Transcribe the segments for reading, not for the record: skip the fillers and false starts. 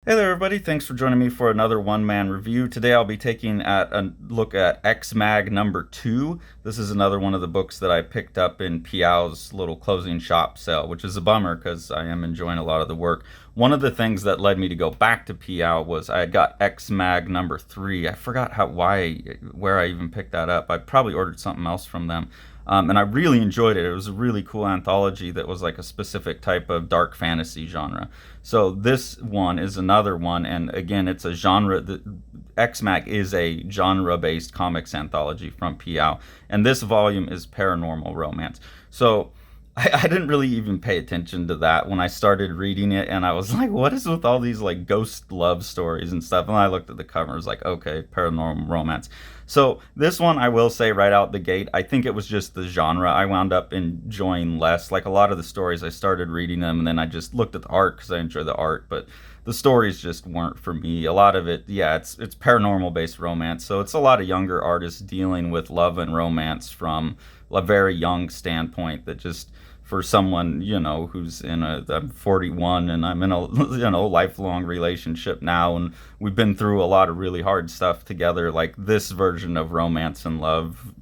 Hey there, everybody. Thanks for joining me for another one-man review. Today I'll be taking a look at X-Mag number 2. This is another one of the books that I picked up in Piau's little closing shop sale, which is a bummer because I am enjoying a lot of the work. One of the things that led me to go back to Piau was I had got X-Mag number 3. I forgot where I even picked that up. I probably ordered something else from them. And I really enjoyed it. It was a really cool anthology that was like a specific type of dark fantasy genre. So this one is another one, and again, it's a genre. X-Mag is a genre-based comics anthology from Piau, and this volume is paranormal romance. So I didn't really even pay attention to that when I started reading it, and I was like, what is with all these like ghost love stories and stuff? And I looked at the cover, and I was like, okay, paranormal romance. So this one, I will say right out the gate, I think it was just the genre I wound up enjoying less. Like a lot of the stories, I started reading them, and then I just looked at the art because I enjoy the art, but the stories just weren't for me. A lot of it, yeah, it's paranormal based romance, so it's a lot of younger artists dealing with love and romance from a very young standpoint that just for someone who's I'm 41 and I'm in a lifelong relationship now, and we've been through a lot of really hard stuff together. Like this version of romance and love,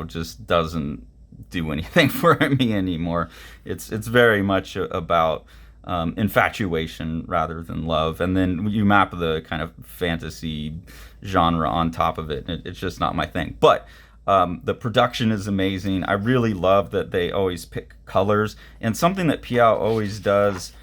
just doesn't do anything for me anymore. It's very much about infatuation rather than love, and then you map the kind of fantasy genre on top of it. It's just not my thing, but the production is amazing. I really love that they always pick colors, and something that Piau always does.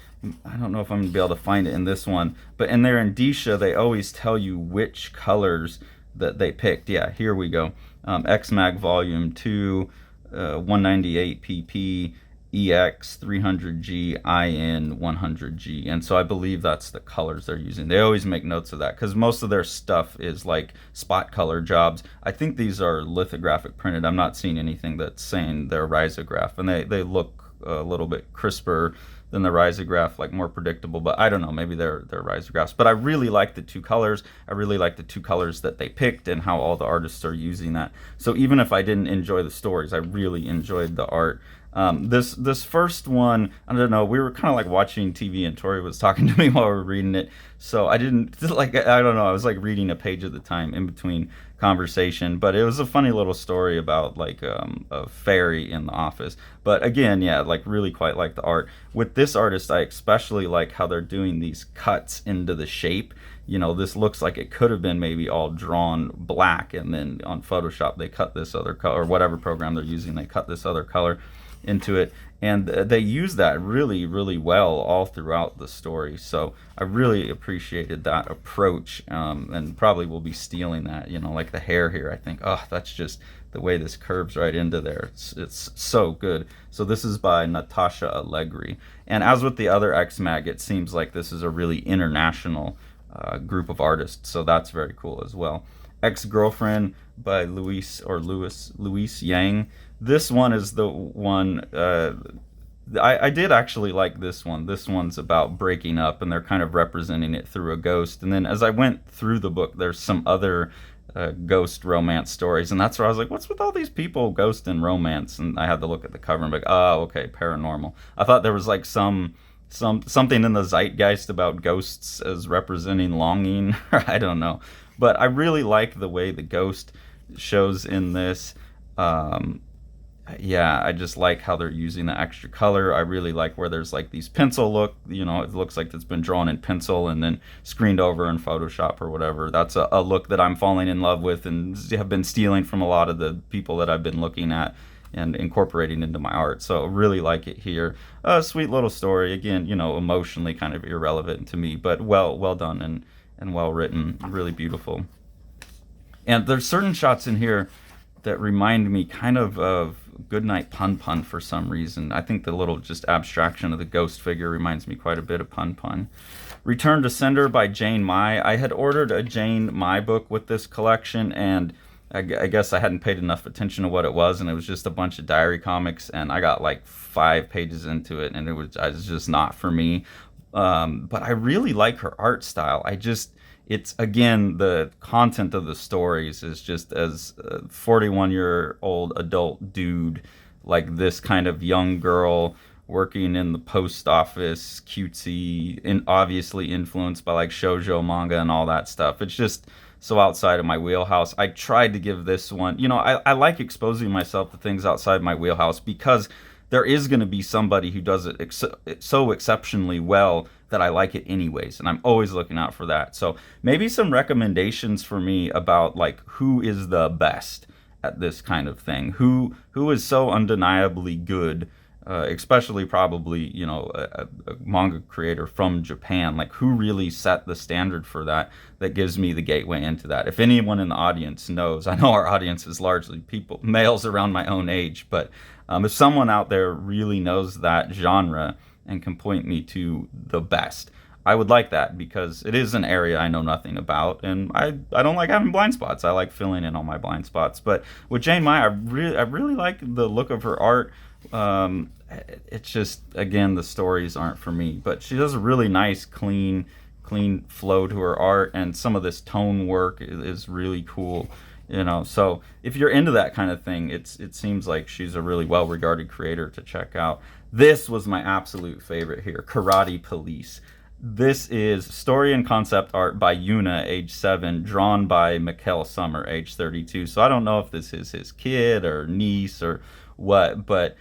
I don't know if I'm gonna be able to find it in this one, but in their indicia, they always tell you which colors that they picked. Yeah, here we go. X-Mag Volume 2, 198 pp. EX 300G, IN 100G. And so I believe that's the colors they're using. They always make notes of that because most of their stuff is like spot color jobs. I think these are lithographic printed. I'm not seeing anything that's saying they're risograph, and they look a little bit crisper than the risograph, like more predictable, but I don't know, maybe they're risographs. But I really like the two colors. I really like the two colors that they picked and how all the artists are using that. So even if I didn't enjoy the stories, I really enjoyed the art. This first one, I don't know. We were kind of like watching TV, and Tori was talking to me while we were reading it. So I didn't like. I don't know. I was like reading a page at the time in between conversation, but it was a funny little story about like a fairy in the office. But again, yeah, like really quite like the art. With this artist, I especially like how they're doing these cuts into the shape. This looks like it could have been maybe all drawn black, and then on Photoshop they cut this other color, or whatever program they're using, they cut this other color into it, and they use that really really well all throughout the story. So I really appreciated that approach, and probably will be stealing that, like the hair here. I think, oh, that's just the way this curves right into there. It's so good. So this is by Natasha Allegri, and as with the other X-Mag, it seems like this is a really international group of artists, so that's very cool as well. Ex-Girlfriend by Louis Yang. This one is the one. I did actually like this one. This one's about breaking up, and they're kind of representing it through a ghost. And then as I went through the book, there's some other ghost romance stories, and that's where I was like, what's with all these people ghost and romance? And I had to look at the cover and be like, oh, okay, paranormal. I thought there was like something in the zeitgeist about ghosts as representing longing. I don't know, but I really like the way the ghost shows in this. Yeah, I just like how they're using the extra color. I really like where there's like these pencil look. It looks like it's been drawn in pencil and then screened over in Photoshop or whatever. That's a look that I'm falling in love with and have been stealing from a lot of the people that I've been looking at and incorporating into my art. So really like it here. A sweet little story. Again, emotionally kind of irrelevant to me, but well done and well written. Really beautiful. And there's certain shots in here that remind me kind of Goodnight Pun Pun for some reason. I think the little just abstraction of the ghost figure reminds me quite a bit of Pun Pun. Return to Sender by Jane Mai. I had ordered a Jane Mai book with this collection, and I guess I hadn't paid enough attention to what it was, and it was just a bunch of diary comics, and I got like 5 pages into it, and it was just not for me. But I really like her art style. It's again, the content of the stories is just as a 41-year-old adult dude, like this kind of young girl working in the post office, cutesy, and obviously influenced by like shoujo manga and all that stuff. It's just so outside of my wheelhouse. I tried to give this one, I like exposing myself to things outside my wheelhouse because there is going to be somebody who does it so exceptionally well that I like it anyways, and I'm always looking out for that. So maybe some recommendations for me about like who is the best at this kind of thing, who is so undeniably good, especially probably a manga creator from Japan, like who really set the standard for that. That gives me the gateway into that. If anyone in the audience knows, I know our audience is largely people, males around my own age, but if someone out there really knows that genre and can point me to the best, I would like that because it is an area I know nothing about, and I don't like having blind spots. I like filling in all my blind spots. But with Jane Mai, I really like the look of her art. It's just, again, the stories aren't for me, but she does a really nice, clean flow to her art, and some of this tone work is really cool. So if you're into that kind of thing, it seems like she's a really well-regarded creator to check out. This was my absolute favorite here, Karate Police. This is story and concept art by Yuna, age 7, drawn by Mikkel Summer, age 32. So I don't know if this is his kid or niece or what, but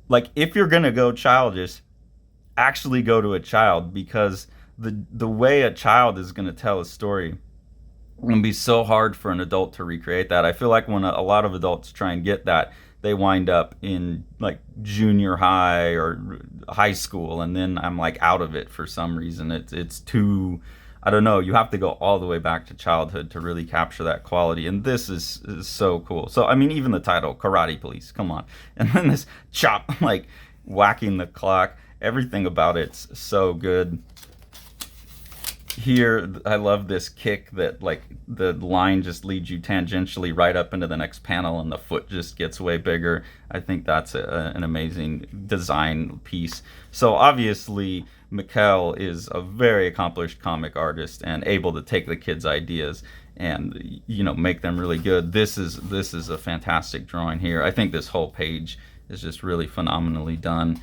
like if you're gonna go childish, actually go to a child, because the way a child is gonna tell a story going to be so hard for an adult to recreate that. I feel like when a lot of adults try and get that, they wind up in like junior high or high school, and then I'm like out of it for some reason. It's too, I don't know. You have to go all the way back to childhood to really capture that quality, and this is so cool. So I mean, even the title, Karate Police, come on, and then this chop, like whacking the clock, everything about it's so good. Here, I love this kick that like the line just leads you tangentially right up into the next panel, and the foot just gets way bigger. I think that's an amazing design piece. So obviously, Mikkel is a very accomplished comic artist and able to take the kids' ideas and make them really good. This is a fantastic drawing here. I think this whole page is just really phenomenally done.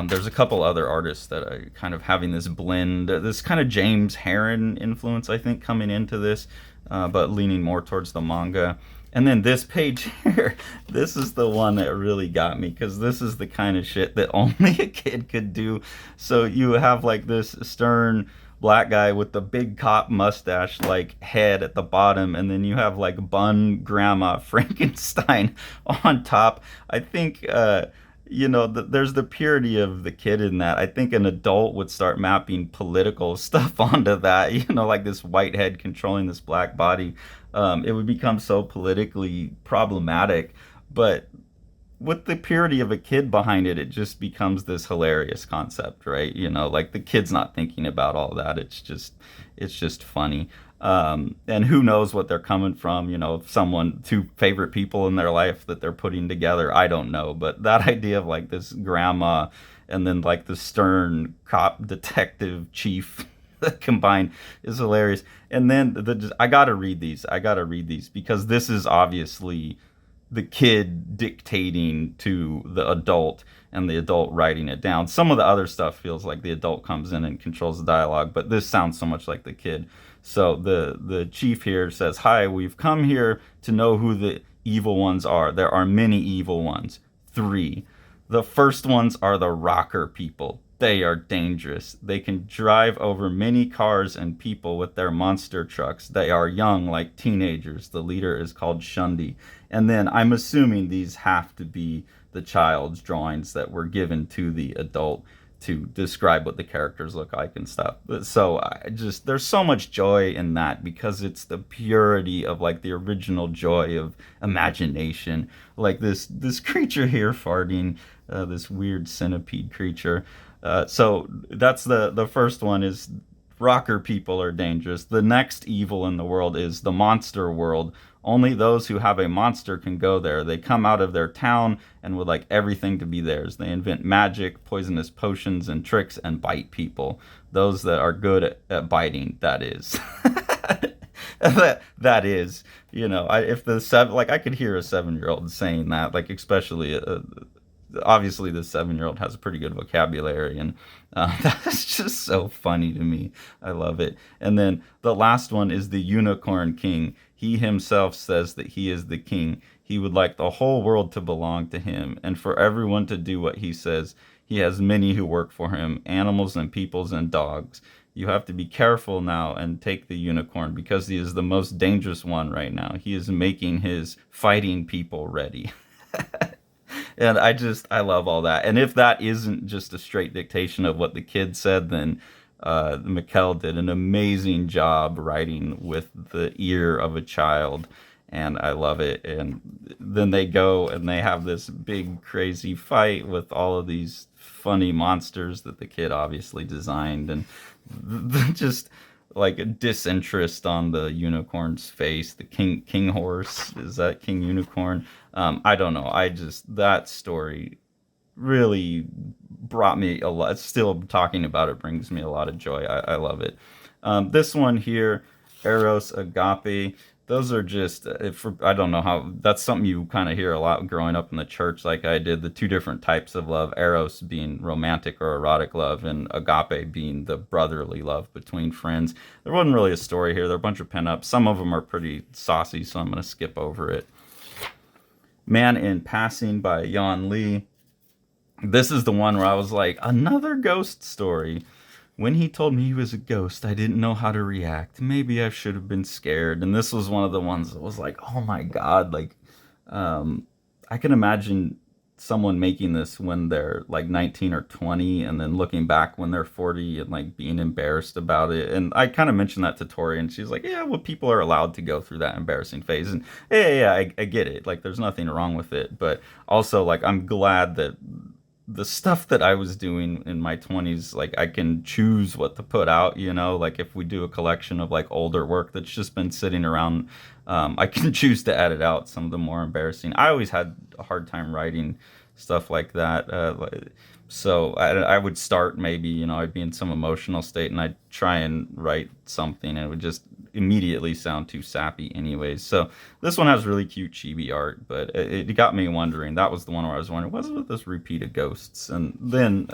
There's a couple other artists that are kind of having this blend, this kind of James Harren influence, I think, coming into this, but leaning more towards the manga. And then this page here, this is the one that really got me, because this is the kind of shit that only a kid could do. So you have like this stern black guy with the big cop mustache like head at the bottom, and then you have like bun grandma Frankenstein on top. I think there's the purity of the kid in that. I think an adult would start mapping political stuff onto that, like this white head controlling this black body. It would become so politically problematic, but with the purity of a kid behind it, it just becomes this hilarious concept, right? Like the kid's not thinking about all that. It's just funny. And who knows what they're coming from, two favorite people in their life that they're putting together. I don't know. But that idea of like this grandma and then like the stern cop detective chief combined is hilarious. And then I got to read these. Because this is obviously the kid dictating to the adult and the adult writing it down. Some of the other stuff feels like the adult comes in and controls the dialogue, but this sounds so much like the kid. So the chief here says, "Hi, we've come here to know who the evil ones are. There are many evil ones. 3. The first ones are the rocker people. They are dangerous. They can drive over many cars and people with their monster trucks. They are young, like teenagers. The leader is called Shundi." And then I'm assuming these have to be the child's drawings that were given to the adult to describe what the characters look like and stuff. So there's so much joy in that, because it's the purity of like the original joy of imagination. Like this creature here farting, this weird centipede creature. So that's the first one is rocker people are dangerous. The next evil in the world is the monster world. Only those who have a monster can go there. They come out of their town and would like everything to be theirs. They invent magic, poisonous potions, and tricks, and bite people. Those that are good at biting, that is. that is, if I could hear a 7-year-old saying that, like especially obviously this 7-year-old has a pretty good vocabulary, and that's just so funny to me. I love it. And then the last one is the Unicorn King. He himself says that he is the king. He would like the whole world to belong to him and for everyone to do what he says. He has many who work for him, animals and peoples and dogs. You have to be careful now and take the unicorn because he is the most dangerous one right now. He is making his fighting people ready. And I love all that. And if that isn't just a straight dictation of what the kid said, then Mikkel did an amazing job writing with the ear of a child. And I love it. And then they go and they have this big, crazy fight with all of these funny monsters that the kid obviously designed. And just like a disinterest on the unicorn's face. The king horse, is that king unicorn? I don't know. That story really brought me a lot. Still talking about it brings me a lot of joy. I love it. This one here, Eros Agape. Those are just, I don't know how, that's something you kind of hear a lot growing up in the church like I did. The two different types of love, Eros being romantic or erotic love, and Agape being the brotherly love between friends. There wasn't really a story here. There are a bunch of pinups. Some of them are pretty saucy, so I'm going to skip over it. Man in Passing by Jan Lee. This is the one where I was like, another ghost story. When he told me he was a ghost, I didn't know how to react. Maybe I should have been scared. And this was one of the ones that was like, oh my God. Like, I can imagine someone making this when they're like 19 or 20 and then looking back when they're 40 and like being embarrassed about it. And I kind of mentioned that to Tori and she's like, yeah, well, people are allowed to go through that embarrassing phase. And yeah, I get it. Like, there's nothing wrong with it. But also, like, I'm glad that the stuff that I was doing in my 20s, like I can choose what to put out, like if we do a collection of like older work that's just been sitting around, I can choose to edit out some of the more embarrassing. I always had a hard time writing stuff like that. So I would start maybe, I'd be in some emotional state and I'd try and write something and it would just immediately sound too sappy anyways. So this one has really cute chibi art, but it got me wondering. That was the one where I was wondering, what's with this repeat of ghosts? And then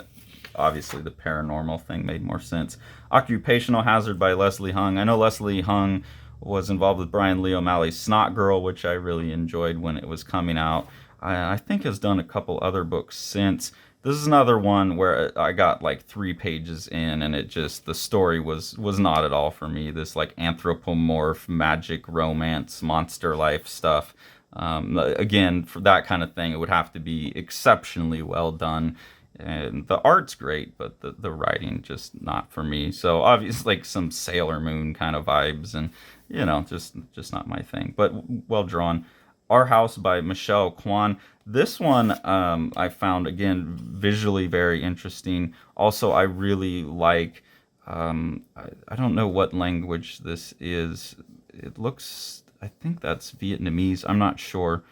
obviously the paranormal thing made more sense. Occupational Hazard by Leslie Hung. I know Leslie Hung was involved with Brian Lee O'Malley's Snot Girl, which I really enjoyed when it was coming out. I think has done a couple other books since. This is another one where I got like 3 pages in and the story was not at all for me. This like anthropomorph, magic, romance, monster life stuff. Again, for that kind of thing, it would have to be exceptionally well done. And the art's great, but the writing just not for me. So obviously like some Sailor Moon kind of vibes and, just not my thing, but well drawn. Our House by Michelle Kwan. This one I found, again, visually very interesting. Also, I really like, I don't know what language this is. It looks, I think that's Vietnamese. I'm not sure.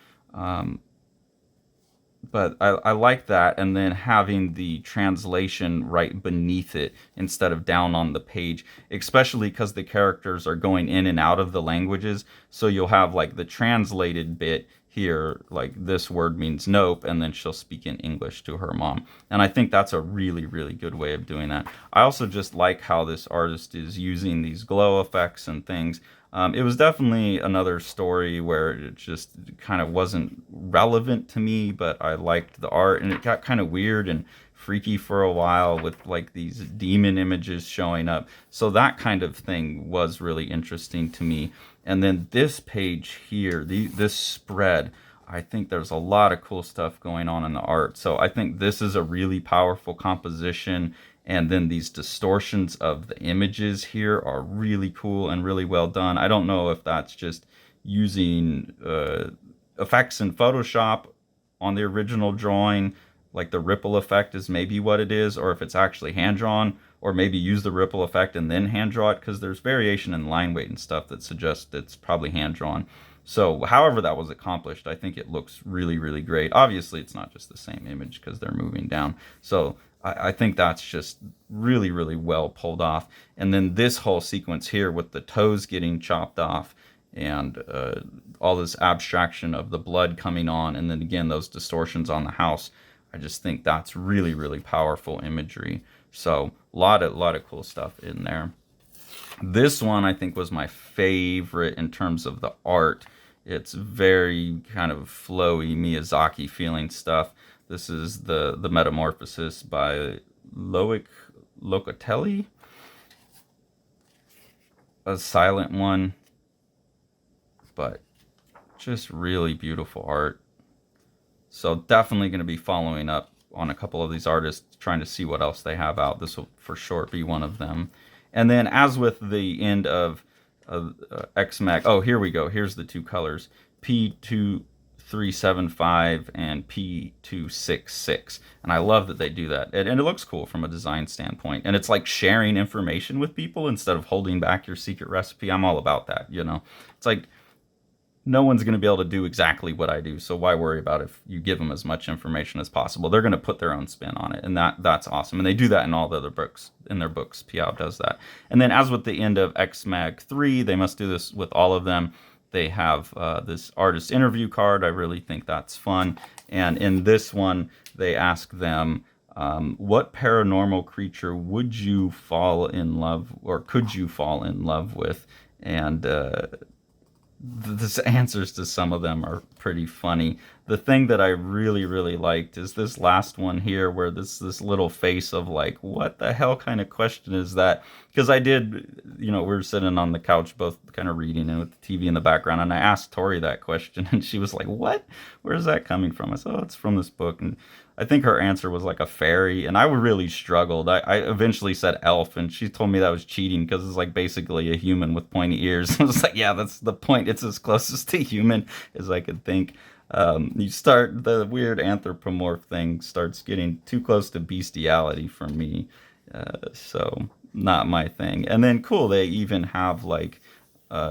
But I like that, and then having the translation right beneath it instead of down on the page, especially because the characters are going in and out of the languages. So you'll have like the translated bit here, like this word means nope, and then she'll speak in English to her mom. And I think that's a really, really good way of doing that. I also just like how this artist is using these glow effects and things. It was definitely another story where it just kind of wasn't relevant to me, but I liked the art, and it got kind of weird and freaky for a while with like these demon images showing up. So that kind of thing was really interesting to me. And then this page here, this spread, I think there's a lot of cool stuff going on in the art. So I think this is a really powerful composition. And then these distortions of the images here are really cool and really well done. I don't know if that's just using effects in Photoshop on the original drawing, like the ripple effect is maybe what it is, or if it's actually hand-drawn, or maybe use the ripple effect and then hand-draw it, because there's variation in line weight and stuff that suggests it's probably hand-drawn. So however that was accomplished, I think it looks really, really great. Obviously, it's not just the same image because they're moving down. So I think that's just really, really well pulled off. And then this whole sequence here with the toes getting chopped off and all this abstraction of the blood coming on, and then again those distortions on the house. I just think that's really, really powerful imagery. So a lot of cool stuff in there. This one I think was my favorite in terms of the art. It's very kind of flowy Miyazaki feeling stuff. This is the Metamorphosis by Loic Locatelli, a silent one, but just really beautiful art. So definitely going to be following up on a couple of these artists, trying to see what else they have out. This will for sure be one of them. And then, as with the end of X-Mag, oh, here we go. Here's the two colors, P2375 and P266. And I love that they do that. And it looks cool from a design standpoint. And it's like sharing information with people instead of holding back your secret recipe. I'm all about that, you know. It's like, no one's going to be able to do exactly what I do, so why worry about if you give them as much information as possible? They're going to put their own spin on it, and that's awesome. And they do that in all the other books. In their books, Piao does that. And then, as with the end of X-Mag 3, they must do this with all of them. They have this artist interview card. I really think that's fun. And in this one, they ask them, what paranormal creature would you fall in love, or could you fall in love with? And the answers to some of them are pretty funny. The thing that I really, really liked is this last one here, where this little face of like, what the hell kind of question is that? Because I did, you know, we were sitting on the couch, both kind of reading and with the TV in the background, and I asked Tori that question, and she was like, what? Where's that coming from? I said, oh, it's from this book. And I think her answer was like a fairy, and I really struggled. I eventually said elf, and she told me that was cheating because it's like basically a human with pointy ears. I was like, yeah, that's the point. It's as closest to human as I could think. You start, the weird anthropomorph thing starts getting too close to bestiality for me, so not my thing. And then cool, they even have like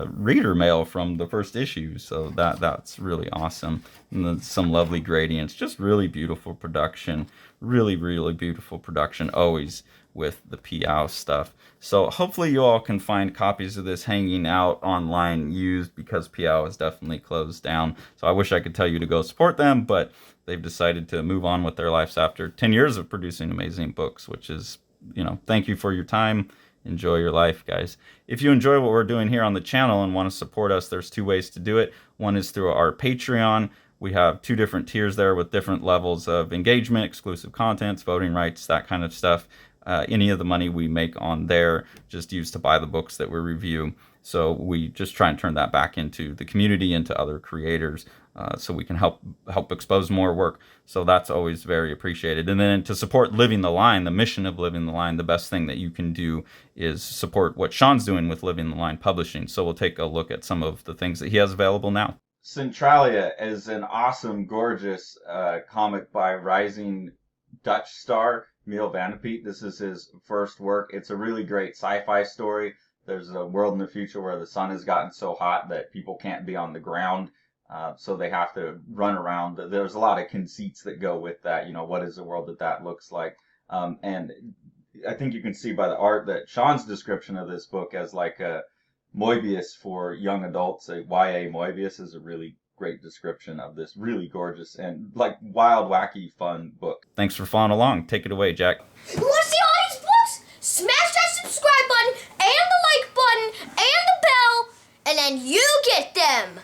reader mail from the first issue, so that's really awesome. And then some lovely gradients, just really beautiful production, really beautiful production always with the Piao stuff. So hopefully you all can find copies of this hanging out online used, because Piao is definitely closed down. So I wish I could tell you to go support them, but they've decided to move on with their lives after 10 years of producing amazing books, which is, you know, thank you for your time. Enjoy your life, guys. If you enjoy what we're doing here on the channel and want to support us, there's two ways to do it. One is through our Patreon. We have 2 different tiers there with different levels of engagement, exclusive contents, voting rights, that kind of stuff. Any of the money we make on there just used to buy the books that we review. So we just try and turn that back into the community, into other creators, so we can help expose more work. So that's always very appreciated. And then to support Living the Line, the mission of Living the Line, the best thing that you can do is support what Sean's doing with Living the Line Publishing. So we'll take a look at some of the things that he has available now. Centralia is an awesome, gorgeous comic by rising Dutch star Neil Van de Peet. This is his first work. It's a really great sci-fi story. There's a world in the future where the sun has gotten so hot that people can't be on the ground, so they have to run around. There's a lot of conceits that go with that. You know, what is the world that looks like? And I think you can see by the art that Sean's description of this book as like a Moebius for young adults, a YA Moebius, is a really great description of this really gorgeous and like wild, wacky, fun book. Thanks for following along. Take it away, Jack. You want to see all these books? Smash that subscribe button and the like button and the bell, and then you get them.